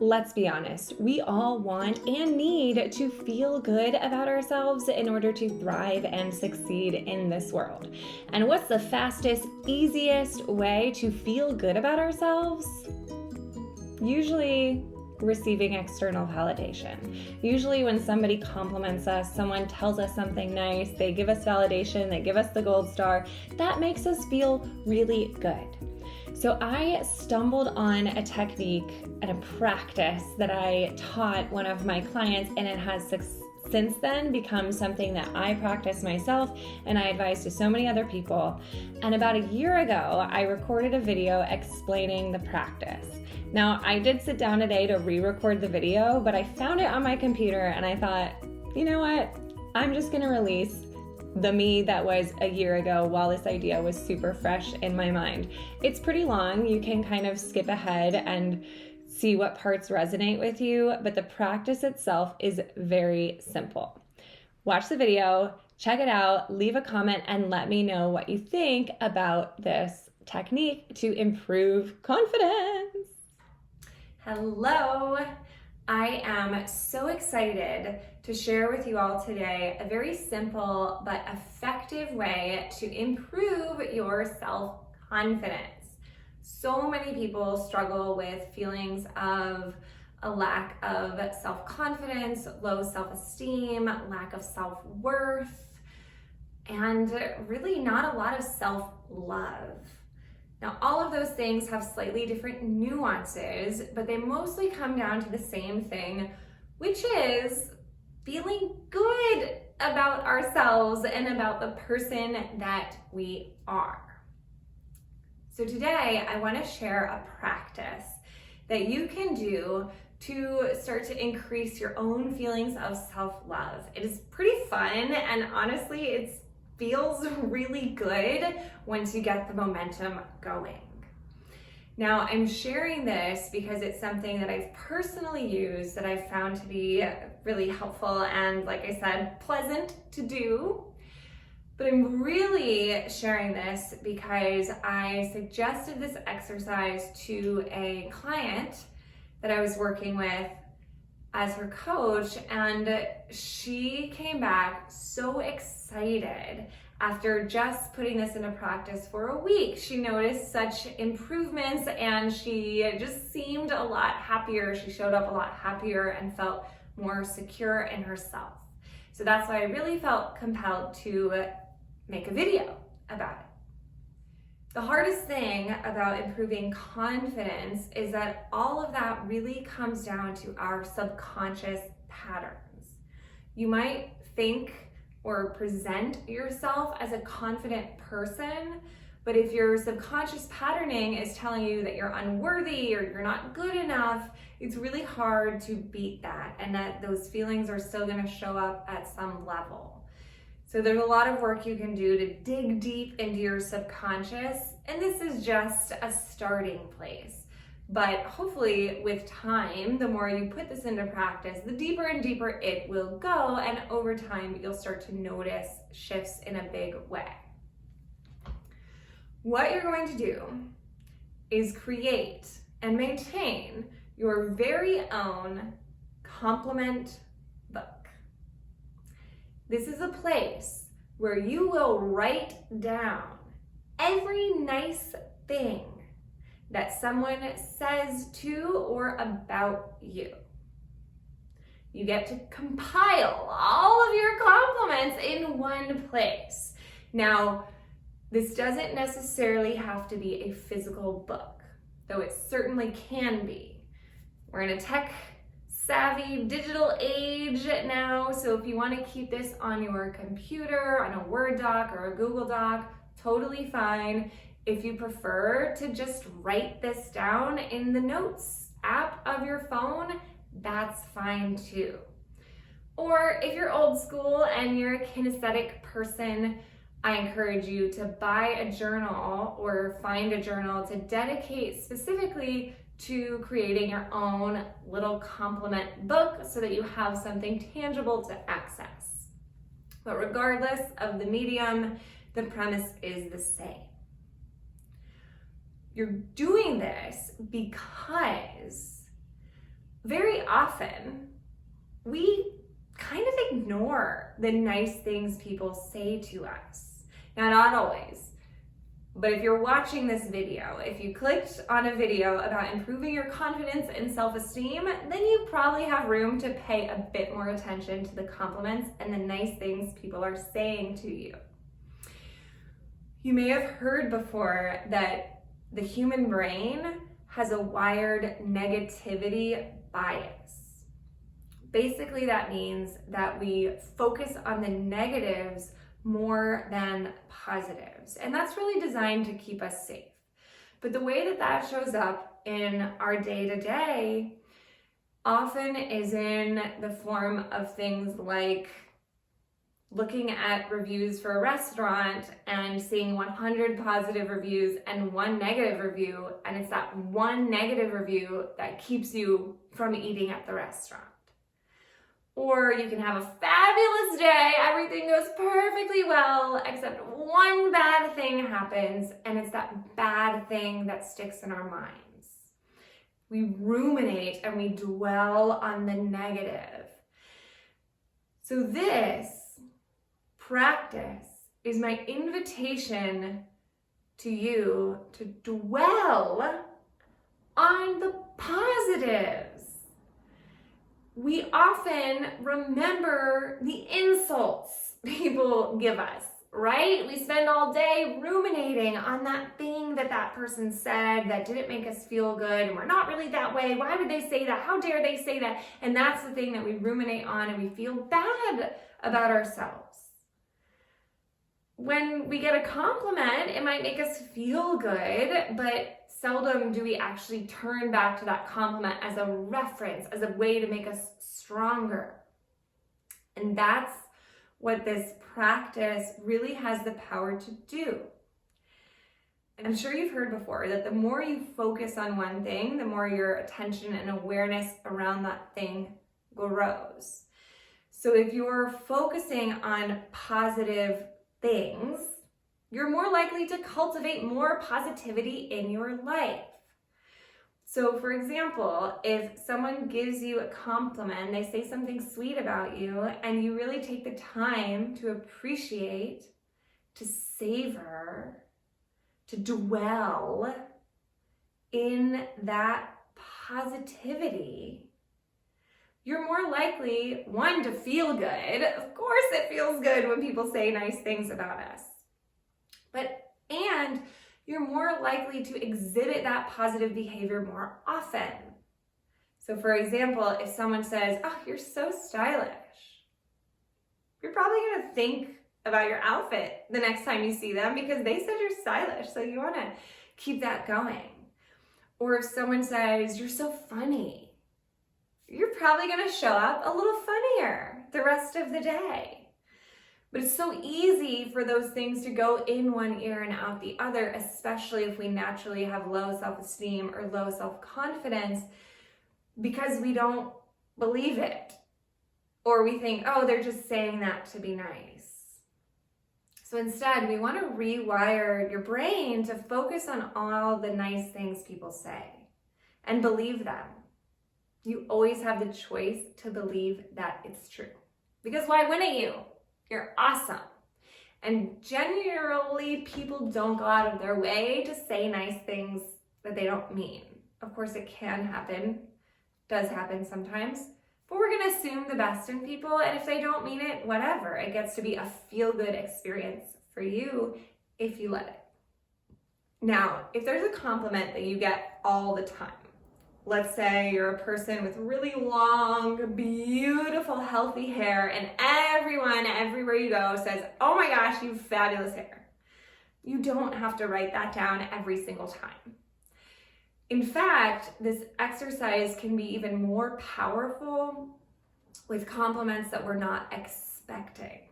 Let's be honest, we all want and need to feel good about ourselves in order to thrive and succeed in this world. And what's the fastest, easiest way to feel good about ourselves? Usually receiving external validation. Usually when somebody compliments us, someone tells us something nice, they give us validation, they give us the gold star, that makes us feel really good. So I stumbled on a technique and a practice that I taught one of my clients, and it has since then become something that I practice myself and I advise to so many other people. And about a year ago, I recorded a video explaining the practice. Now, I did sit down today to re-record the video, but I found it on my computer and I thought, you know what? I'm just gonna release the me that was a year ago while this idea was super fresh in my mind. It's pretty long. You can kind of skip ahead and see what parts resonate with you, but the practice itself is very simple. Watch the video, check it out, leave a comment, and let me know what you think about this technique to improve confidence. Hello. I am so excited to share with you all today a very simple but effective way to improve your self-confidence. So many people struggle with feelings of a lack of self-confidence, low self-esteem, lack of self-worth, and really not a lot of self-love. Now, all of those things have slightly different nuances, but they mostly come down to the same thing, which is feeling good about ourselves and about the person that we are. So today, I want to share a practice that you can do to start to increase your own feelings of self-love. It is pretty fun, and honestly, it feels really good once you get the momentum going. Now, I'm sharing this because it's something that I've personally used, that I've found to be really helpful and, like I said, pleasant to do. But I'm really sharing this because I suggested this exercise to a client that I was working with as her coach, and she came back so excited after just putting this into practice for a week. She noticed such improvements and she just seemed a lot happier. She showed up a lot happier and felt more secure in herself. So that's why I really felt compelled to make a video about it. The hardest thing about improving confidence is that all of that really comes down to our subconscious patterns. You might think or present yourself as a confident person, but if your subconscious patterning is telling you that you're unworthy or you're not good enough, it's really hard to beat that, and that those feelings are still going to show up at some level. So there's a lot of work you can do to dig deep into your subconscious, and this is just a starting place. But hopefully with time, the more you put this into practice, the deeper and deeper it will go, and over time you'll start to notice shifts in a big way. What you're going to do is create and maintain your very own compliment book. This is a place where you will write down every nice thing that someone says to or about you. You get to compile all of your compliments in one place. Now, this doesn't necessarily have to be a physical book, though it certainly can be. We're in a tech-savvy digital age now, so if you want to keep this on your computer, on a Word doc or a Google Doc, totally fine. If you prefer to just write this down in the Notes app of your phone, that's fine too. Or if you're old school and you're a kinesthetic person, I encourage you to buy a journal or find a journal to dedicate specifically to creating your own little compliment book so that you have something tangible to access. But regardless of the medium, the premise is the same. You're doing this because very often we kind of ignore the nice things people say to us. Now, not always, but if you're watching this video, if you clicked on a video about improving your confidence and self-esteem, then you probably have room to pay a bit more attention to the compliments and the nice things people are saying to you. You may have heard before that the human brain has a wired negativity bias. Basically, that means that we focus on the negatives more than positives. And that's really designed to keep us safe. But the way that that shows up in our day-to-day often is in the form of things like looking at reviews for a restaurant and seeing 100 positive reviews and 1 negative review, and it's that 1 negative review that keeps you from eating at the restaurant. Or you can have a fabulous day, everything goes perfectly well, except one bad thing happens, and it's that bad thing that sticks in our minds. We ruminate and we dwell on the negative. So this practice is my invitation to you to dwell on the positives. We often remember the insults people give us, right? We spend all day ruminating on that thing that that person said that didn't make us feel good, and we're not really that way. Why would they say that? How dare they say that? And that's the thing that we ruminate on, and we feel bad about ourselves. When we get a compliment, it might make us feel good, but seldom do we actually turn back to that compliment as a reference, as a way to make us stronger. And that's what this practice really has the power to do. I'm sure you've heard before that the more you focus on one thing, the more your attention and awareness around that thing grows. So if you're focusing on positive things, you're more likely to cultivate more positivity in your life. So for example, if someone gives you a compliment, they say something sweet about you, and you really take the time to appreciate, to savor, to dwell in that positivity, you're more likely, one, to feel good. Of course it feels good when people say nice things about us. And you're more likely to exhibit that positive behavior more often. So for example, if someone says, "Oh, you're so stylish," you're probably gonna think about your outfit the next time you see them because they said you're stylish, so you wanna keep that going. Or if someone says, "You're so funny," you're probably gonna show up a little funnier the rest of the day. But it's so easy for those things to go in one ear and out the other, especially if we naturally have low self-esteem or low self-confidence, because we don't believe it. Or we think, oh, they're just saying that to be nice. So instead, we want to rewire your brain to focus on all the nice things people say and believe them. You always have the choice to believe that it's true. Because why wouldn't you? You're awesome. And generally, people don't go out of their way to say nice things that they don't mean. Of course, it can happen, does happen sometimes, but we're gonna assume the best in people, and if they don't mean it, whatever. It gets to be a feel-good experience for you if you let it. Now, if there's a compliment that you get all the time, let's say you're a person with really long, beautiful, healthy hair, and everyone, everywhere you go, says, "Oh my gosh, you have fabulous hair." You don't have to write that down every single time. In fact, this exercise can be even more powerful with compliments that we're not expecting.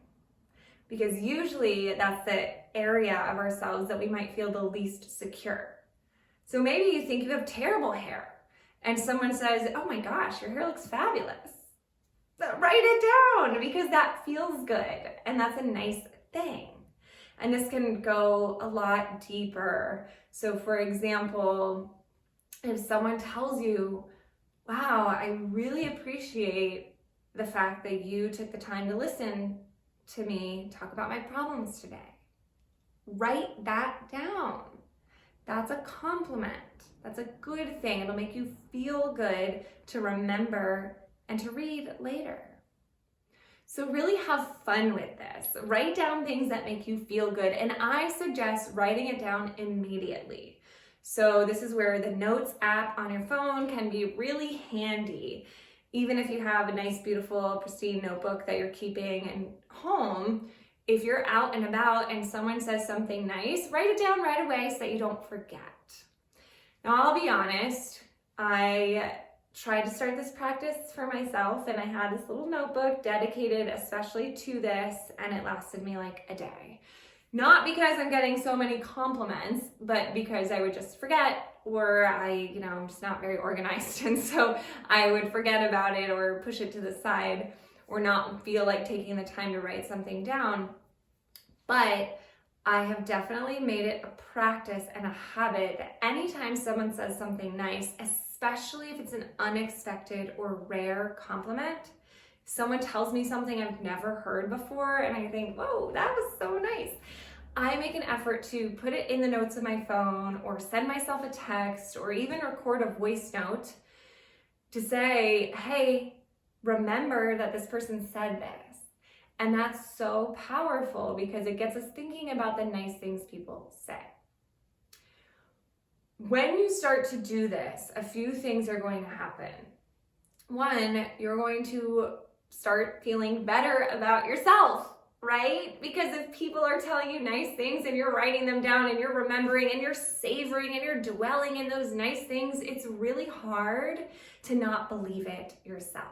Because usually that's the area of ourselves that we might feel the least secure. So maybe you think you have terrible hair, and someone says, "Oh my gosh, your hair looks fabulous." Write it down because that feels good and that's a nice thing. And this can go a lot deeper. So for example, if someone tells you, wow, I really appreciate the fact that you took the time to listen to me talk about my problems today. Write that down. That's a compliment. That's a good thing. It'll make you feel good to remember and to read later. So really have fun with this. Write down things that make you feel good, and I suggest writing it down immediately. So this is where the Notes app on your phone can be really handy. Even if you have a nice, beautiful, pristine notebook that you're keeping at home, if you're out and about and someone says something nice, write it down right away so that you don't forget. Now, I'll be honest, I tried to start this practice for myself, and I had this little notebook dedicated especially to this, and it lasted me like a day. Not because I'm getting so many compliments, but because I would just forget, or I'm just not very organized, and so I would forget about it or push it to the side or not feel like taking the time to write something down. But I have definitely made it a practice and a habit that anytime someone says something nice, especially if it's an unexpected or rare compliment, someone tells me something I've never heard before and I think, whoa, that was so nice, I make an effort to put it in the notes of my phone or send myself a text or even record a voice note to say, hey, remember that this person said this. And that's so powerful because it gets us thinking about the nice things people say. When you start to do this, a few things are going to happen. One, you're going to start feeling better about yourself, right? Because if people are telling you nice things and you're writing them down and you're remembering and you're savoring and you're dwelling in those nice things, it's really hard to not believe it yourself.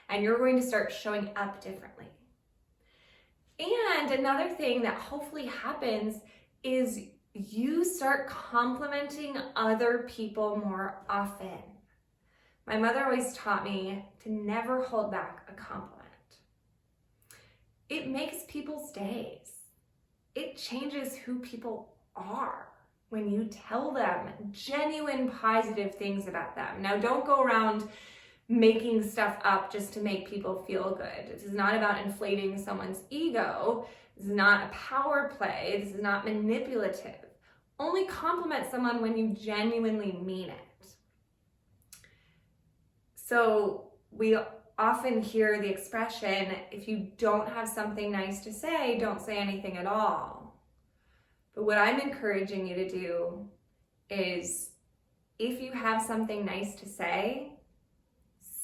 And you're going to start showing up differently. And another thing that hopefully happens is you start complimenting other people more often. My mother always taught me to never hold back a compliment. It makes people's days. It changes who people are when you tell them genuine positive things about them. Now, don't go around making stuff up just to make people feel good. This is not about inflating someone's ego. This is not a power play. This is not manipulative. Only compliment someone when you genuinely mean it. So we often hear the expression, if you don't have something nice to say, don't say anything at all. But what I'm encouraging you to do is, if you have something nice to say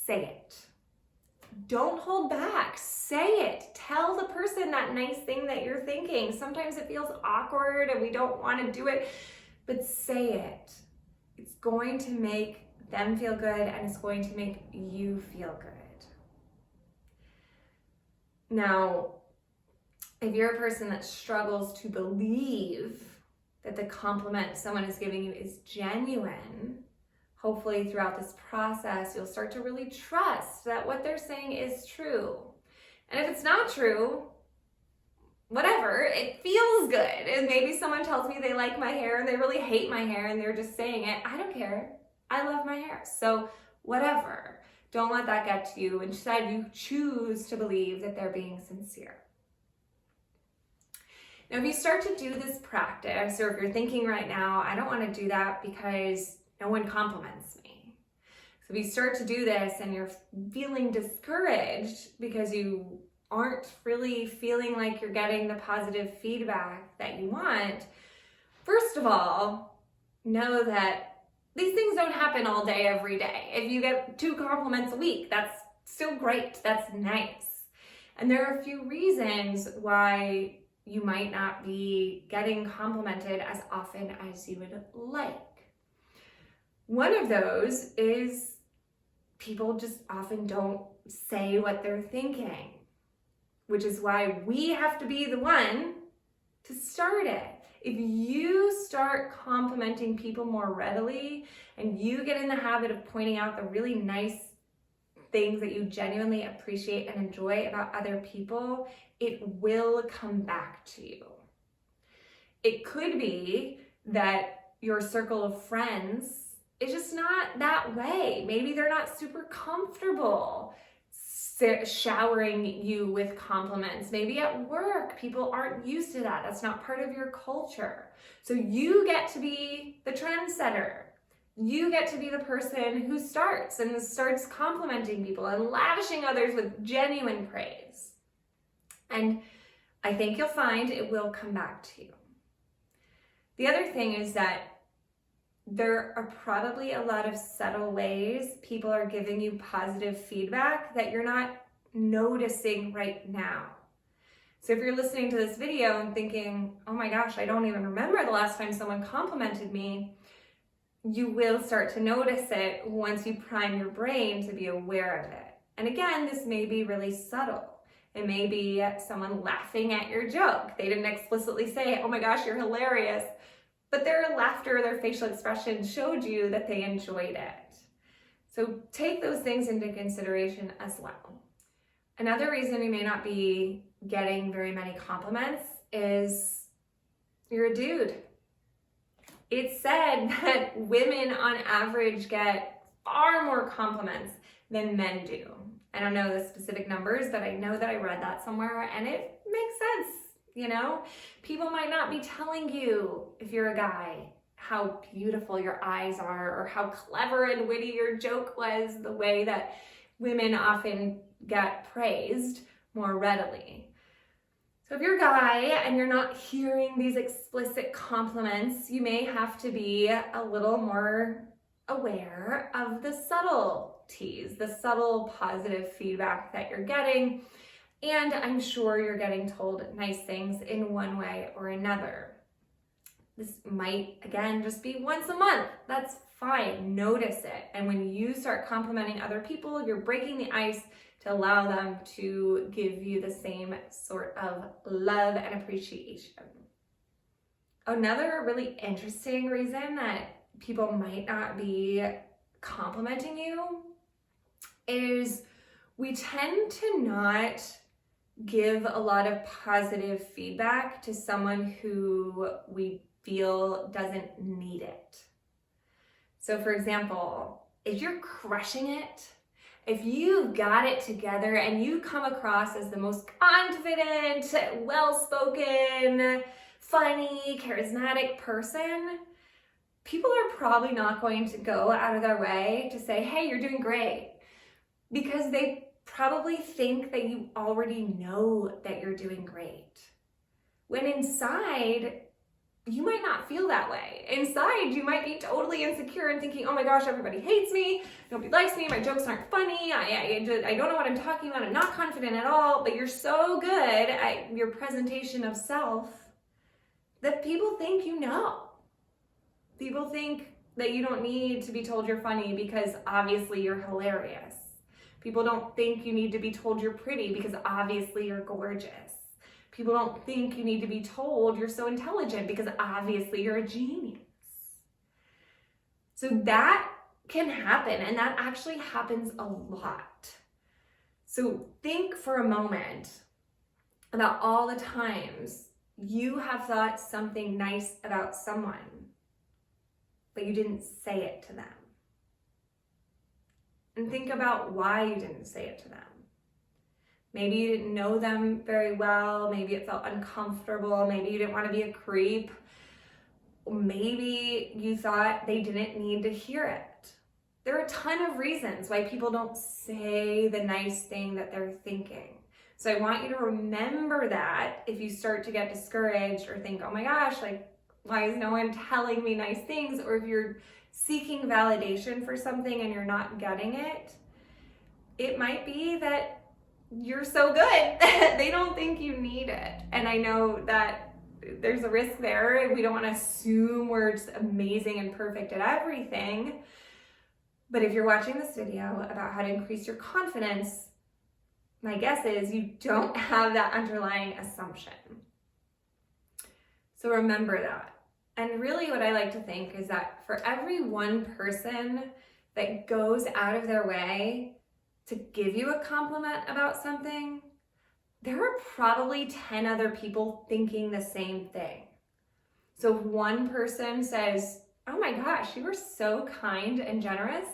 it. Don't hold back. Say it. Tell the person that nice thing that you're thinking. Sometimes it feels awkward and we don't want to do it, but say it. It's going to make them feel good and it's going to make you feel good. Now, if you're a person that struggles to believe that the compliment someone is giving you is genuine, hopefully throughout this process, you'll start to really trust that what they're saying is true. And if it's not true, whatever, it feels good. And maybe someone tells me they like my hair and they really hate my hair and they're just saying it. I don't care. I love my hair. So whatever. Don't let that get to you. Instead, you choose to believe that they're being sincere. Now, if you start to do this practice, or if you're thinking right now, I don't want to do that because no one compliments me. So if you start to do this and you're feeling discouraged because you aren't really feeling like you're getting the positive feedback that you want, first of all, know that these things don't happen all day, every day. If you get 2 compliments a week, that's still great. That's nice. And there are a few reasons why you might not be getting complimented as often as you would like. One of those is people just often don't say what they're thinking, which is why we have to be the one to start it. If you start complimenting people more readily and you get in the habit of pointing out the really nice things that you genuinely appreciate and enjoy about other people, it will come back to you. It could be that your circle of friends is just not that way. Maybe they're not super comfortable showering you with compliments. Maybe at work, people aren't used to that. That's not part of your culture. So you get to be the trendsetter. You get to be the person who starts complimenting people and lavishing others with genuine praise. And I think you'll find it will come back to you. The other thing is that there are probably a lot of subtle ways people are giving you positive feedback that you're not noticing right now. So if you're listening to this video and thinking, oh my gosh, I don't even remember the last time someone complimented me, you will start to notice it once you prime your brain to be aware of it. And again, this may be really subtle. It may be someone laughing at your joke. They didn't explicitly say, oh my gosh, you're hilarious, but their laughter, their facial expression showed you that they enjoyed it. So take those things into consideration as well. Another reason you may not be getting very many compliments is you're a dude. It's said that women on average get far more compliments than men do. I don't know the specific numbers, but I know that I read that somewhere and it makes sense. You know, people might not be telling you, if you're a guy, how beautiful your eyes are or how clever and witty your joke was, the way that women often get praised more readily. So if you're a guy and you're not hearing these explicit compliments, you may have to be a little more aware of the subtleties, the subtle positive feedback that you're getting. And I'm sure you're getting told nice things in one way or another. This might, again, just be once a month. That's fine. Notice it. And when you start complimenting other people, you're breaking the ice to allow them to give you the same sort of love and appreciation. Another really interesting reason that people might not be complimenting you is we tend to not give a lot of positive feedback to someone who we feel doesn't need it. So for example, if you're crushing it, if you've got it together and you come across as the most confident, well-spoken, funny, charismatic person, people are probably not going to go out of their way to say, hey, you're doing great, because they probably think that you already know that you're doing great. When inside, you might not feel that way. Inside, you might be totally insecure and thinking, oh my gosh, everybody hates me, nobody likes me, my jokes aren't funny, I don't know what I'm talking about, I'm not confident at all, but you're so good at your presentation of self that people think you know. People think that you don't need to be told you're funny because obviously you're hilarious. People don't think you need to be told you're pretty because obviously you're gorgeous. People don't think you need to be told you're so intelligent because obviously you're a genius. So that can happen, and that actually happens a lot. So think for a moment about all the times you have thought something nice about someone, but you didn't say it to them. And think about why you didn't say it to them. Maybe you didn't know them very well. Maybe it felt uncomfortable. Maybe you didn't want to be a creep. Maybe you thought they didn't need to hear it. There are a ton of reasons why people don't say the nice thing that they're thinking. So I want you to remember that if you start to get discouraged or think, oh my gosh, like, why is no one telling me nice things? Or if you're seeking validation for something and you're not getting it, it might be that you're so good they don't think you need it. And I know that there's a risk there. We don't want to assume we're just amazing and perfect at everything. But if you're watching this video about how to increase your confidence, my guess is you don't have that underlying assumption. So remember that. And really what I like to think is that for every one person that goes out of their way to give you a compliment about something, there are probably 10 other people thinking the same thing. So if one person says, oh my gosh, you were so kind and generous.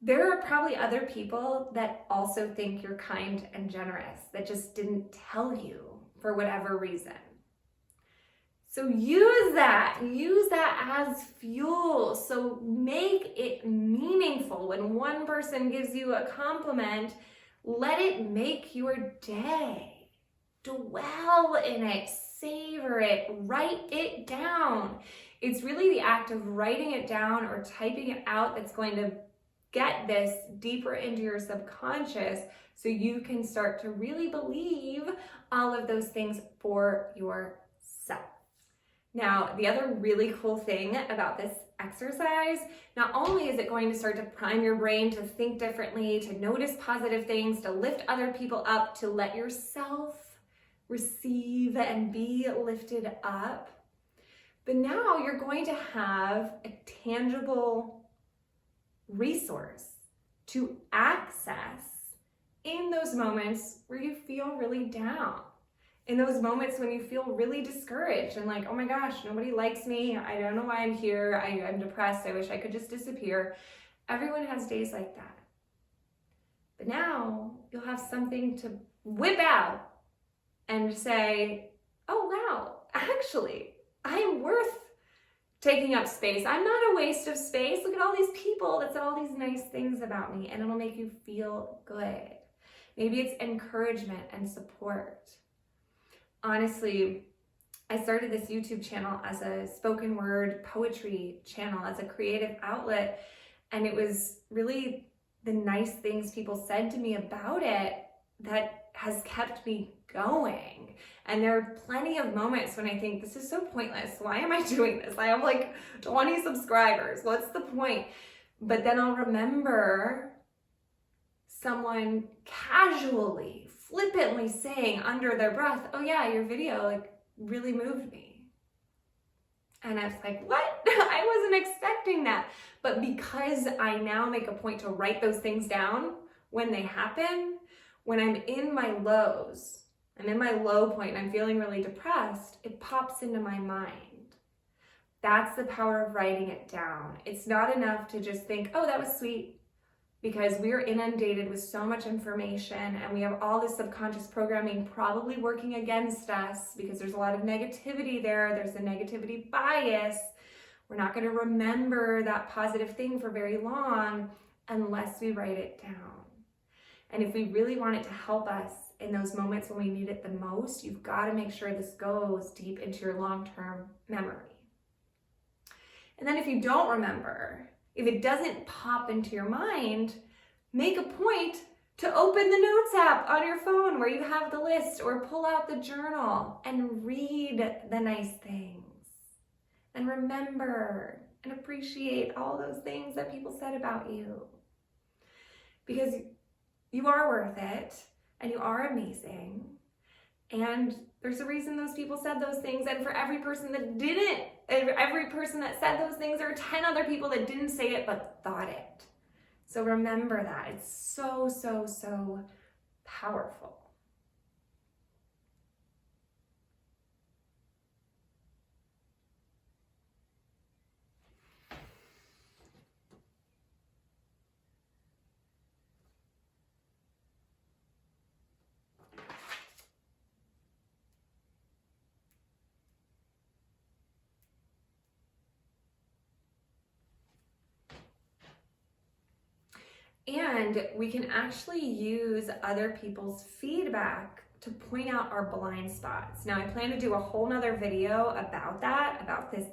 There are probably other people that also think you're kind and generous that just didn't tell you for whatever reason. So use that as fuel. So make it meaningful. When one person gives you a compliment, let it make your day. Dwell in it, savor it, write it down. It's really the act of writing it down or typing it out that's going to get this deeper into your subconscious so you can start to really believe all of those things for yourself. Now, the other really cool thing about this exercise, not only is it going to start to prime your brain to think differently, to notice positive things, to lift other people up, to let yourself receive and be lifted up, but now you're going to have a tangible resource to access in those moments where you feel really down. In those moments when you feel really discouraged and like, oh my gosh, nobody likes me. I don't know why I'm here. I'm depressed. I wish I could just disappear. Everyone has days like that. But now you'll have something to whip out and say, oh wow, actually, I'm worth taking up space. I'm not a waste of space. Look at all these people that said all these nice things about me, and it'll make you feel good. Maybe it's encouragement and support. Honestly, I started this YouTube channel as a spoken word poetry channel, as a creative outlet, and it was really the nice things people said to me about it that has kept me going. And there are plenty of moments when I think, this is so pointless. Why am I doing this? I have like 20 subscribers. What's the point? But then I'll remember someone casually, flippantly saying under their breath, oh yeah, your video like really moved me. And I was like, what? I wasn't expecting that. But because I now make a point to write those things down when they happen, when I'm in my lows, I'm in my low point and I'm feeling really depressed, it pops into my mind. That's the power of writing it down. It's not enough to just think, oh, that was sweet, because we're inundated with so much information and we have all this subconscious programming probably working against us because there's a lot of negativity there. There's a negativity bias. We're not going to remember that positive thing for very long unless we write it down. And if we really want it to help us in those moments when we need it the most, you've got to make sure this goes deep into your long-term memory. And then if you don't remember, if it doesn't pop into your mind, make a point to open the notes app on your phone where you have the list, or pull out the journal and read the nice things. And remember and appreciate all those things that people said about you. Because you are worth it, and you are amazing, and there's a reason those people said those things, and for every person that didn't, every person that said those things, there are 10 other people that didn't say it but thought it. So remember that. It's so, so, so powerful. And we can actually use other people's feedback to point out our blind spots. Now, I plan to do a whole nother video about that, about this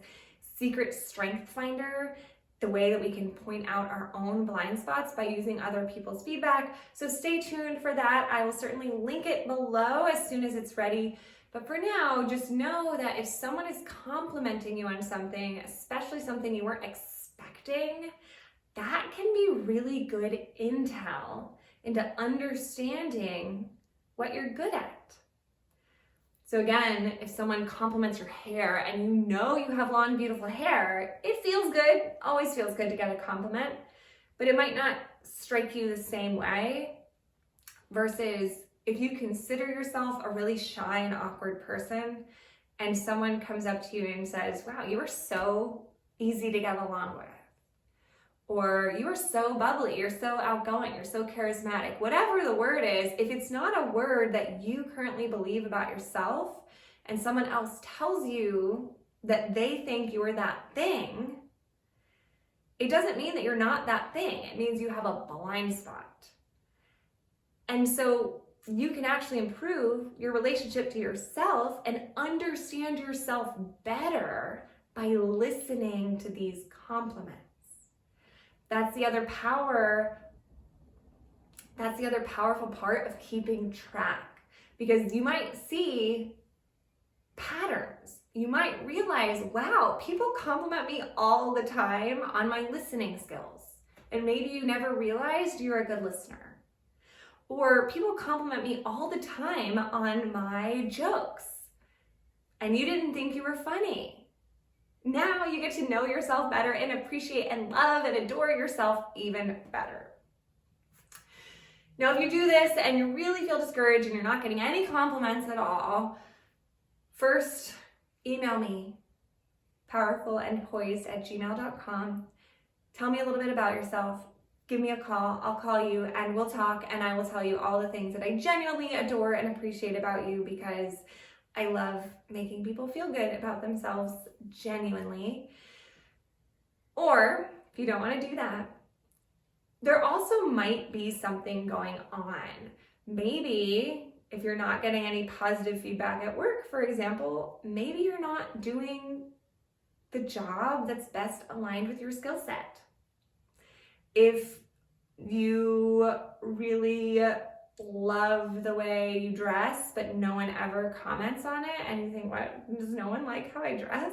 secret strength finder, the way that we can point out our own blind spots by using other people's feedback. So stay tuned for that. I will certainly link it below as soon as it's ready. But for now, just know that if someone is complimenting you on something, especially something you weren't expecting, that can be really good intel into understanding what you're good at. So again, if someone compliments your hair and you know you have long, beautiful hair, it feels good, always feels good to get a compliment, but it might not strike you the same way versus if you consider yourself a really shy and awkward person and someone comes up to you and says, wow, you are so easy to get along with. Or you are so bubbly, you're so outgoing, you're so charismatic. Whatever the word is, if it's not a word that you currently believe about yourself and someone else tells you that they think you're that thing, it doesn't mean that you're not that thing. It means you have a blind spot. And so you can actually improve your relationship to yourself and understand yourself better by listening to these compliments. That's the other powerful part of keeping track, because you might see patterns. You might realize, wow, people compliment me all the time on my listening skills. And maybe you never realized you're a good listener. Or people compliment me all the time on my jokes, and you didn't think you were funny. Now you get to know yourself better and appreciate and love and adore yourself even better. Now, if you do this and you really feel discouraged and you're not getting any compliments at all, first email me, powerfulandpoised@gmail.com. Tell me a little bit about yourself. Give me a call. I'll call you and we'll talk, and I will tell you all the things that I genuinely adore and appreciate about you, because I love making people feel good about themselves genuinely. Or if you don't want to do that, there also might be something going on. Maybe if you're not getting any positive feedback at work, for example, maybe you're not doing the job that's best aligned with your skill set. If you really love the way you dress, but no one ever comments on it, and you think, what, does no one like how I dress?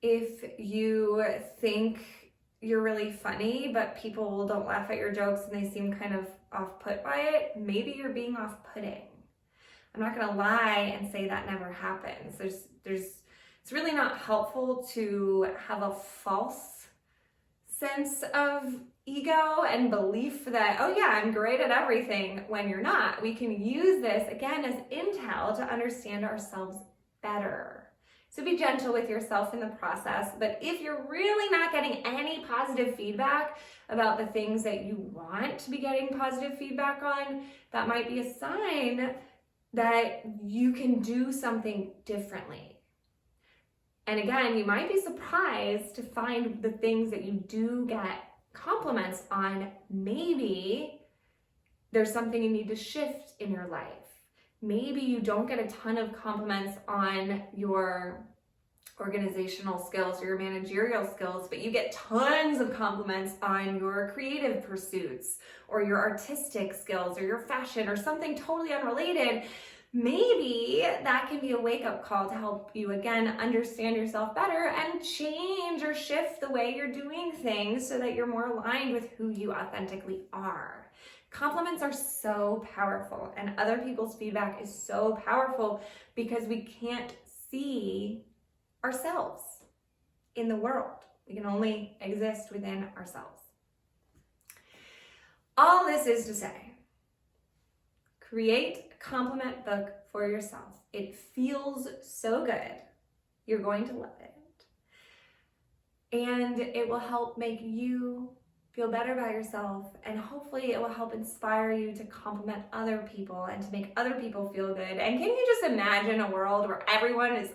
If you think you're really funny, but people don't laugh at your jokes and they seem kind of off-put by it, maybe you're being off-putting. I'm not gonna lie and say that never happens. It's really not helpful to have a false sense of ego and belief that, oh yeah, I'm great at everything, when you're not. We can use this again as intel to understand ourselves better. So be gentle with yourself in the process. But if you're really not getting any positive feedback about the things that you want to be getting positive feedback on, that might be a sign that you can do something differently. And again, you might be surprised to find the things that you do get compliments on. Maybe there's something you need to shift in your life. Maybe you don't get a ton of compliments on your organizational skills or your managerial skills, but you get tons of compliments on your creative pursuits or your artistic skills or your fashion or something totally unrelated. Maybe that can be a wake-up call to help you, again, understand yourself better and change or shift the way you're doing things so that you're more aligned with who you authentically are. Compliments are so powerful, and other people's feedback is so powerful because we can't see ourselves in the world. We can only exist within ourselves. All this is to say, create a compliment book for yourself. It feels so good. You're going to love it. And it will help make you feel better about yourself, and hopefully it will help inspire you to compliment other people and to make other people feel good. And can you just imagine a world where everyone is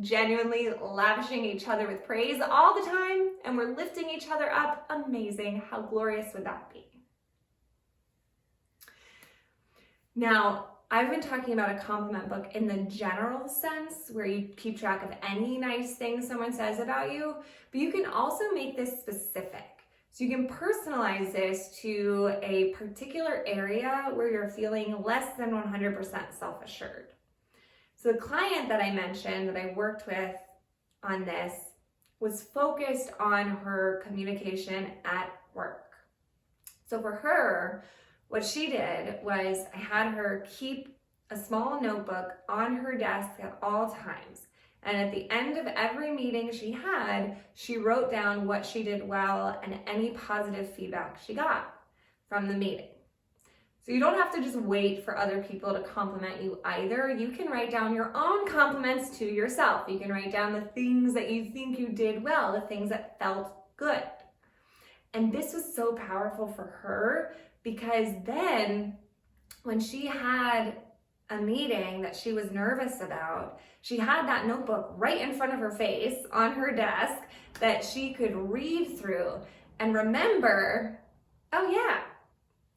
genuinely lavishing each other with praise all the time and we're lifting each other up? Amazing. How glorious would that be? Now, I've been talking about a compliment book in the general sense, where you keep track of any nice thing someone says about you, but you can also make this specific. So you can personalize this to a particular area where you're feeling less than 100% self-assured. So the client that I mentioned that I worked with on this was focused on her communication at work. So for her, what she did was I had her keep a small notebook on her desk at all times. And at the end of every meeting she had, she wrote down what she did well and any positive feedback she got from the meeting. So you don't have to just wait for other people to compliment you either. You can write down your own compliments to yourself. You can write down the things that you think you did well, the things that felt good. And this was so powerful for her because then when she had a meeting that she was nervous about, she had that notebook right in front of her face on her desk that she could read through and remember, oh yeah,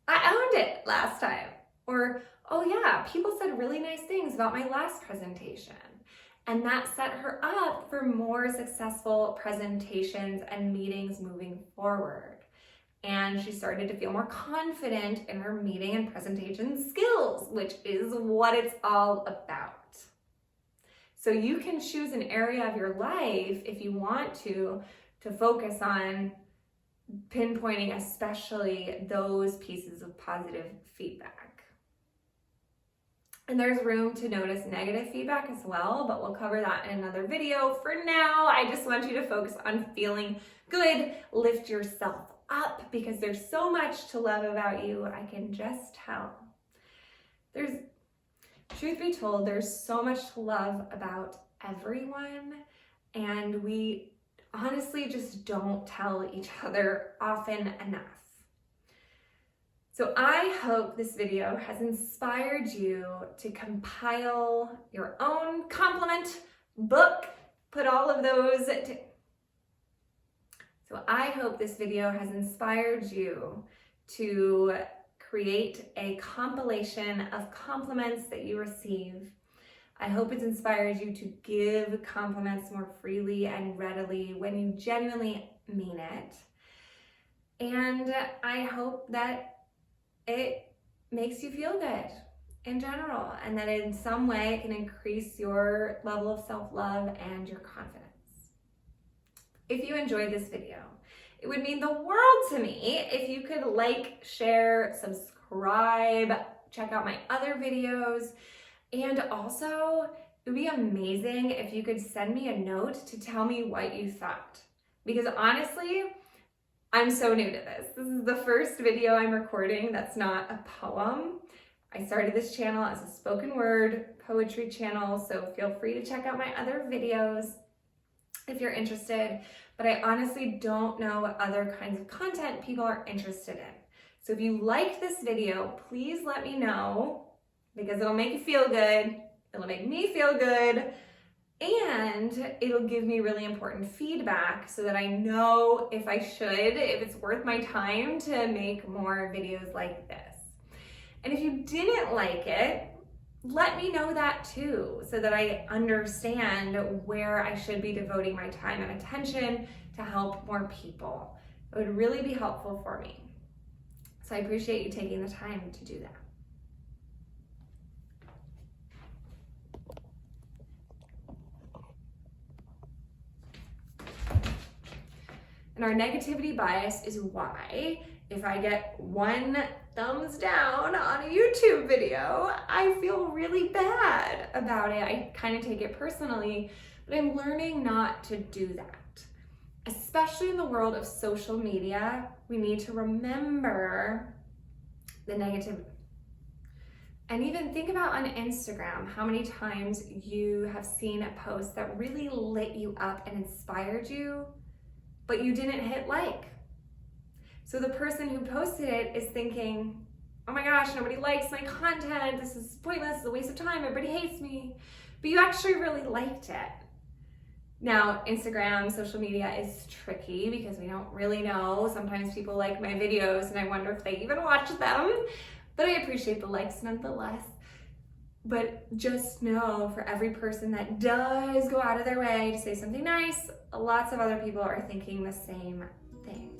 I owned it last time. Or, oh yeah, people said really nice things about my last presentation. And that set her up for more successful presentations and meetings moving forward. And she started to feel more confident in her meeting and presentation skills, which is what it's all about. So you can choose an area of your life if you want to focus on pinpointing especially those pieces of positive feedback. And there's room to notice negative feedback as well, but we'll cover that in another video. For now, I just want you to focus on feeling good, lift yourself up, because there's so much to love about you, I can just tell. Truth be told, there's so much to love about everyone, and we honestly just don't tell each other often enough. So I hope this video has inspired you to compile your own compliment book, put all of those So I hope this video has inspired you to create a compilation of compliments that you receive. I hope it's inspired you to give compliments more freely and readily when you genuinely mean it. And I hope that it makes you feel good in general, and that in some way it can increase your level of self-love and your confidence. If you enjoyed this video, it would mean the world to me if you could like, share, subscribe, check out my other videos, and also it would be amazing if you could send me a note to tell me what you thought. Because honestly, I'm so new to this. This is the first video I'm recording that's not a poem. I started this channel as a spoken word poetry channel, so feel free to check out my other videos if you're interested. But I honestly don't know what other kinds of content people are interested in. So if you like this video, please let me know, because it'll make you feel good, it'll make me feel good, and it'll give me really important feedback so that I know if it's worth my time to make more videos like this. And if you didn't like it, let me know that too, so that I understand where I should be devoting my time and attention to help more people. It would really be helpful for me. So I appreciate you taking the time to do that. And our negativity bias is why, if I get one thumbs down on a YouTube video, I feel really bad about it. I kind of take it personally, but I'm learning not to do that. Especially in the world of social media, we need to remember the negative. And even think about on Instagram, how many times you have seen a post that really lit you up and inspired you, but you didn't hit like. So the person who posted it is thinking, oh my gosh, nobody likes my content, this is pointless, it's a waste of time, everybody hates me. But you actually really liked it. Now, Instagram, social media is tricky because we don't really know. Sometimes people like my videos and I wonder if they even watch them, but I appreciate the likes nonetheless. But just know, for every person that does go out of their way to say something nice, lots of other people are thinking the same thing.